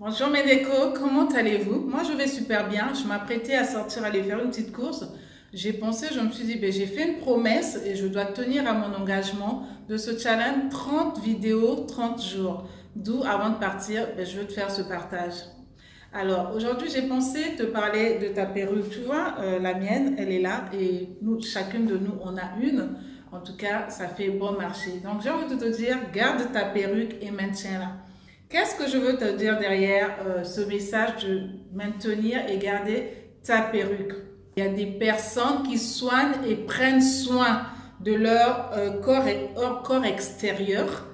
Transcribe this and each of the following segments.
Bonjour mes décos, comment allez-vous? Moi je vais super bien, je m'apprêtais à sortir aller faire une petite course. J'ai pensé, je me suis dit, ben, j'ai fait une promesse et je dois tenir à mon engagement de ce challenge 30 vidéos, 30 jours. D'où avant de partir, ben, je veux te faire ce partage. Alors aujourd'hui j'ai pensé te parler de ta perruque. Tu vois, la mienne, elle est là et nous, chacune de nous, on a une. En tout cas, ça fait bon marché. Donc j'ai envie de te dire, garde ta perruque et maintiens-la. Qu'est-ce que je veux te dire derrière ce message de maintenir et garder ta perruque? Il y a des personnes qui soignent et prennent soin de leur corps extérieur,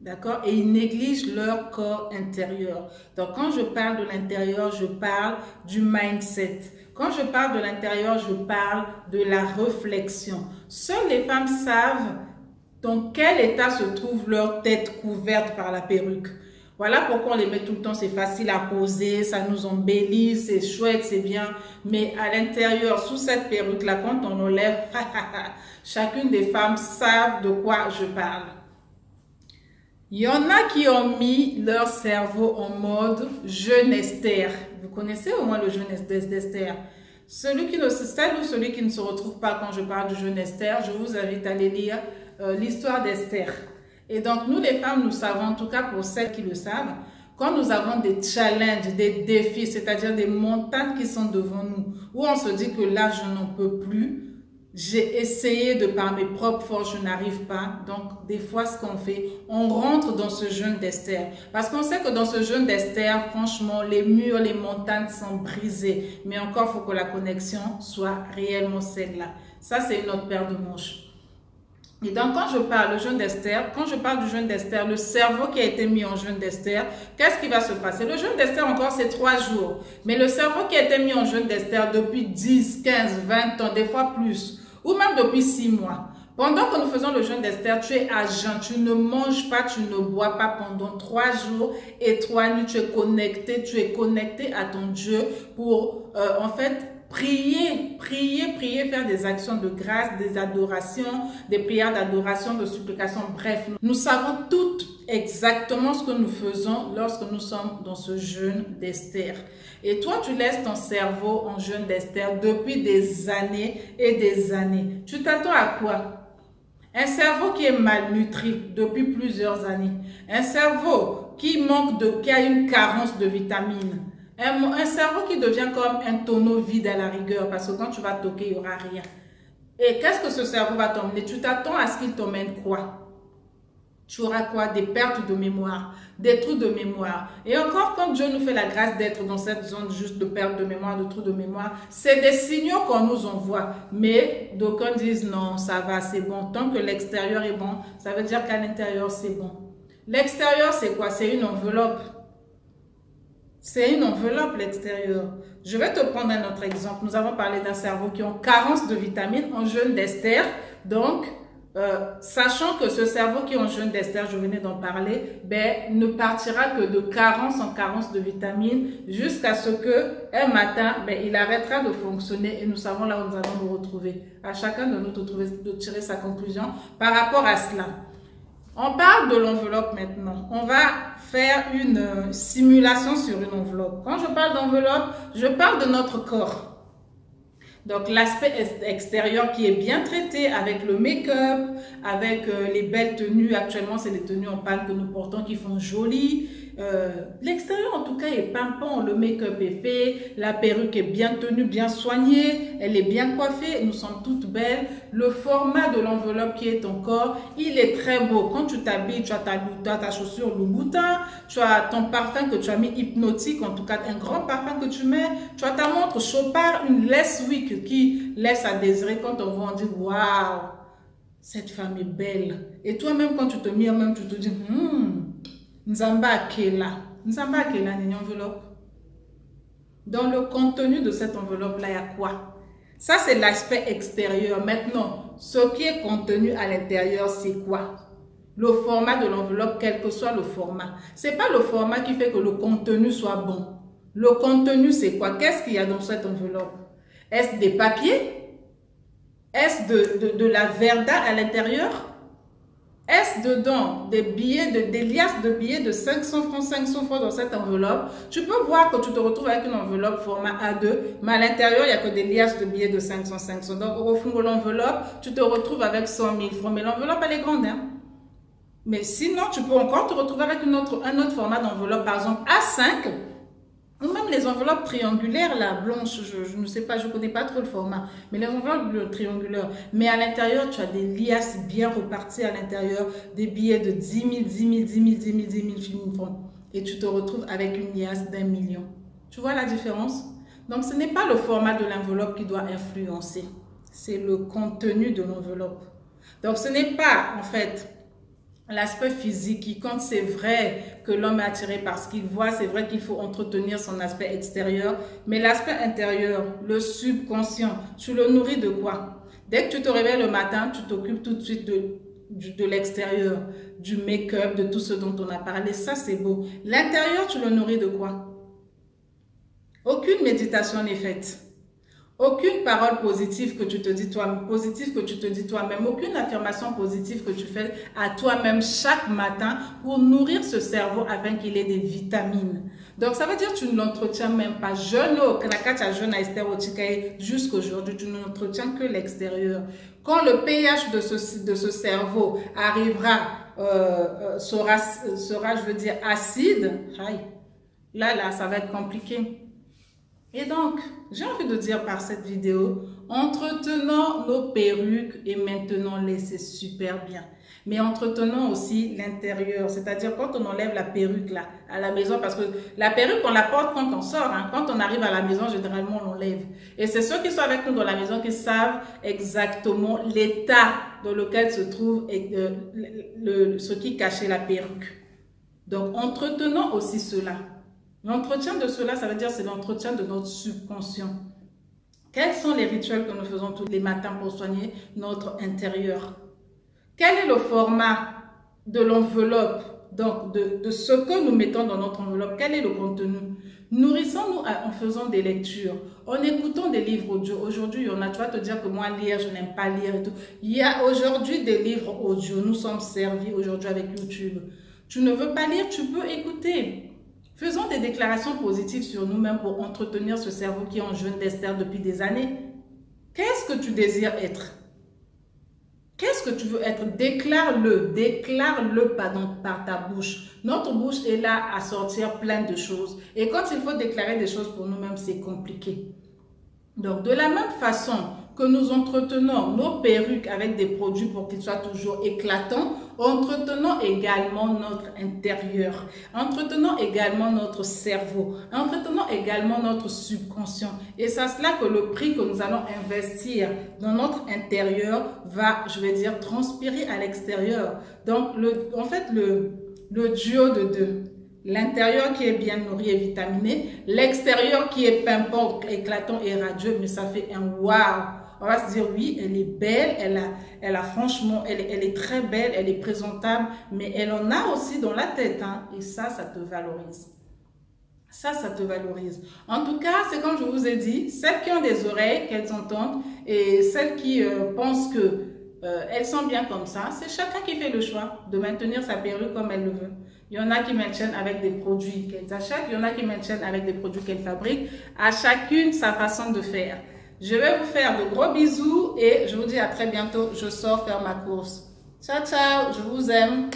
d'accord? Et ils négligent leur corps intérieur. Donc quand je parle de l'intérieur, je parle du mindset. Quand je parle de l'intérieur, je parle de la réflexion. Seules les femmes savent dans quel état se trouve leur tête couverte par la perruque. Voilà pourquoi on les met tout le temps, c'est facile à poser, ça nous embellit, c'est chouette, c'est bien. Mais à l'intérieur, sous cette perruque-là, quand on enlève, chacune des femmes savent de quoi je parle. Il y en a qui ont mis leur cerveau en mode jeûne Esther. Vous connaissez au moins le jeûne d'Esther? Celle ou celui qui ne se retrouve pas quand je parle du jeûne Esther, je vous invite à aller lire l'histoire d'Esther. Et donc, nous les femmes, nous savons, en tout cas pour celles qui le savent, quand nous avons des challenges, des défis, c'est-à-dire des montagnes qui sont devant nous, où on se dit que là, je n'en peux plus, j'ai essayé de par mes propres forces, je n'arrive pas. Donc, des fois, ce qu'on fait, on rentre dans ce jeûne d'Esther. Parce qu'on sait que dans ce jeûne d'Esther, franchement, les murs, les montagnes sont brisées. Mais encore, il faut que la connexion soit réellement celle-là. Ça, c'est une autre paire de manches. Et donc, quand je parle du jeûne d'Esther, quand je parle du jeûne d'Esther, le cerveau qui a été mis en jeûne d'Esther, qu'est-ce qui va se passer? Le jeûne d'Esther, encore, c'est 3 jours. Mais le cerveau qui a été mis en jeûne d'Esther depuis 10, 15, 20 ans, des fois plus, ou même depuis 6 mois. Pendant que nous faisons le jeûne d'Esther, tu es à jeun, tu ne manges pas, tu ne bois pas pendant 3 jours et 3 nuits, tu es connecté à ton Dieu pour, en fait, prier, faire des actions de grâce, des adorations, des prières d'adoration, de supplication. Bref, nous savons toutes exactement ce que nous faisons lorsque nous sommes dans ce jeûne d'Esther. Et toi, tu laisses ton cerveau en jeûne d'Esther depuis des années et des années. Tu t'attends à quoi? Un cerveau qui est malnutri depuis plusieurs années. Un cerveau qui a une carence de vitamines. Un cerveau qui devient comme un tonneau vide à la rigueur, parce que quand tu vas toquer, il n'y aura rien. Et qu'est-ce que ce cerveau va t'emmener? Tu t'attends à ce qu'il t'emmène quoi? Tu auras quoi? Des pertes de mémoire, des trous de mémoire. Et encore, quand Dieu nous fait la grâce d'être dans cette zone juste de perte de mémoire, de trous de mémoire, c'est des signaux qu'on nous envoie. Mais d'aucuns disent non, ça va, c'est bon. Tant que l'extérieur est bon, ça veut dire qu'à l'intérieur, c'est bon. L'extérieur, c'est quoi? C'est une enveloppe. C'est une enveloppe, l'extérieur. Je vais te prendre un autre exemple. Nous avons parlé d'un cerveau qui a carence de vitamines en jeûne d'Esther. Donc, sachant que ce cerveau qui est en jeûne d'Esther, je venais d'en parler, ben, ne partira que de carence en carence de vitamines jusqu'à ce que un matin, ben, il arrêtera de fonctionner et nous savons là où nous allons nous retrouver. À chacun de nous de tirer sa conclusion par rapport à cela. On parle de l'enveloppe maintenant. On va faire une simulation sur une enveloppe. Quand je parle d'enveloppe, je parle de notre corps. Donc l'aspect extérieur qui est bien traité avec le make-up, avec les belles tenues. Actuellement, c'est les tenues en panne que nous portons qui font joli. L'extérieur en tout cas est pimpant, le make-up est fait, la perruque est bien tenue, bien soignée, elle est bien coiffée, nous sommes toutes belles. Le format de l'enveloppe qui est ton corps, il est très beau. Quand tu t'habilles, tu as ta chaussure Louboutin, tu as ton parfum que tu as mis hypnotique, en tout cas un grand parfum que tu mets, tu as ta montre Chopard, une lace wick qui laisse à désirer. Quand on voit, on dit waouh, cette femme est belle. Et toi-même quand tu te mires, même tu te dis Nzamba Kela. Nzamba Kela, une enveloppe. Dans le contenu de cette enveloppe-là, il y a quoi? Ça, c'est l'aspect extérieur. Maintenant, ce qui est contenu à l'intérieur, c'est quoi? Le format de l'enveloppe, quel que soit le format. Ce n'est pas le format qui fait que le contenu soit bon. Le contenu, c'est quoi? Qu'est-ce qu'il y a dans cette enveloppe? Est-ce des papiers? Est-ce de la verda à l'intérieur? Est-ce dedans des liasses de billets de 500 francs dans cette enveloppe? Tu peux voir que tu te retrouves avec une enveloppe format A2, mais à l'intérieur, il n'y a que des liasses de billets de 500. Donc, au fond de l'enveloppe, tu te retrouves avec 100 000 francs. Mais l'enveloppe, elle est grande, hein? Mais sinon, tu peux encore te retrouver avec un autre format d'enveloppe, par exemple A5, ou même les enveloppes triangulaires, là, blanches, je ne sais pas, je ne connais pas trop le format, mais les enveloppes triangulaires. Mais à l'intérieur, tu as des liasses bien reparties à l'intérieur, des billets de 10 000, 10 000 francs. Et tu te retrouves avec une liasse d'1 million. Tu vois la différence? Donc, ce n'est pas le format de l'enveloppe qui doit influencer, c'est le contenu de l'enveloppe. Donc, ce n'est pas, en fait, l'aspect physique qui compte. C'est vrai que l'homme est attiré par ce qu'il voit, c'est vrai qu'il faut entretenir son aspect extérieur, mais l'aspect intérieur, le subconscient, tu le nourris de quoi? Dès que tu te réveilles le matin, tu t'occupes tout de suite de l'extérieur, du make-up, de tout ce dont on a parlé. Ça, c'est beau. L'intérieur, tu le nourris de quoi? Aucune méditation n'est faite. Aucune parole positive que tu te dis toi-même, aucune affirmation positive que tu fais à toi-même chaque matin pour nourrir ce cerveau afin qu'il ait des vitamines. Donc, ça veut dire que tu ne l'entretiens même pas. Jeune au Kanakacha, jeune à Esther Otikae, jusqu'aujourd'hui, tu n'entretiens que l'extérieur. Quand le pH de ce cerveau arrivera, sera, je veux dire, acide, là, ça va être compliqué. Et donc, j'ai envie de dire par cette vidéo, entretenons nos perruques et maintenons-les, c'est super bien. Mais entretenons aussi l'intérieur, c'est-à-dire quand on enlève la perruque là, à la maison, parce que la perruque, on la porte quand on sort, hein. Quand on arrive à la maison, généralement, on l'enlève. Et c'est ceux qui sont avec nous dans la maison qui savent exactement l'état dans lequel se trouve ce qui cachait la perruque. Donc, entretenons aussi cela. L'entretien de cela, ça veut dire c'est l'entretien de notre subconscient. Quels sont les rituels que nous faisons tous les matins pour soigner notre intérieur? Quel est le format de l'enveloppe, donc de ce que nous mettons dans notre enveloppe? Quel est le contenu? Nourrissons-nous en faisant des lectures, en écoutant des livres audio. Aujourd'hui, il y en a, tu vas te dire que moi, lire, je n'aime pas lire et tout. Il y a aujourd'hui des livres audio. Nous sommes servis aujourd'hui avec YouTube. Tu ne veux pas lire, tu peux écouter. Faisons des déclarations positives sur nous-mêmes pour entretenir ce cerveau qui est en jeûne d'Esther depuis des années. Qu'est-ce que tu désires être? Qu'est-ce que tu veux être? Déclare-le par ta bouche. Notre bouche est là à sortir plein de choses. Et quand il faut déclarer des choses pour nous-mêmes, c'est compliqué. Donc, de la même façon que nous entretenons nos perruques avec des produits pour qu'ils soient toujours éclatants, entretenons également notre intérieur, entretenons également notre cerveau, entretenons également notre subconscient. Et c'est cela que le prix que nous allons investir dans notre intérieur va, je vais dire, transpirer à l'extérieur. Donc, en fait, le duo de deux. L'intérieur qui est bien nourri et vitaminé, l'extérieur qui est pimpant, éclatant et radieux, mais ça fait un waouh. On va se dire oui, elle est belle, elle a franchement, elle est très belle, elle est présentable, mais elle en a aussi dans la tête, hein, et ça te valorise. Ça te valorise. En tout cas, c'est comme je vous ai dit, celles qui ont des oreilles, qu'elles entendent, et celles qui pensent que elles sont bien comme ça, c'est chacun qui fait le choix de maintenir sa perruque comme elle le veut. Il y en a qui maintiennent avec des produits qu'elles achètent, il y en a qui maintiennent avec des produits qu'elles fabriquent. À chacune sa façon de faire. Je vais vous faire de gros bisous et je vous dis à très bientôt. Je sors faire ma course. Ciao, ciao, je vous aime.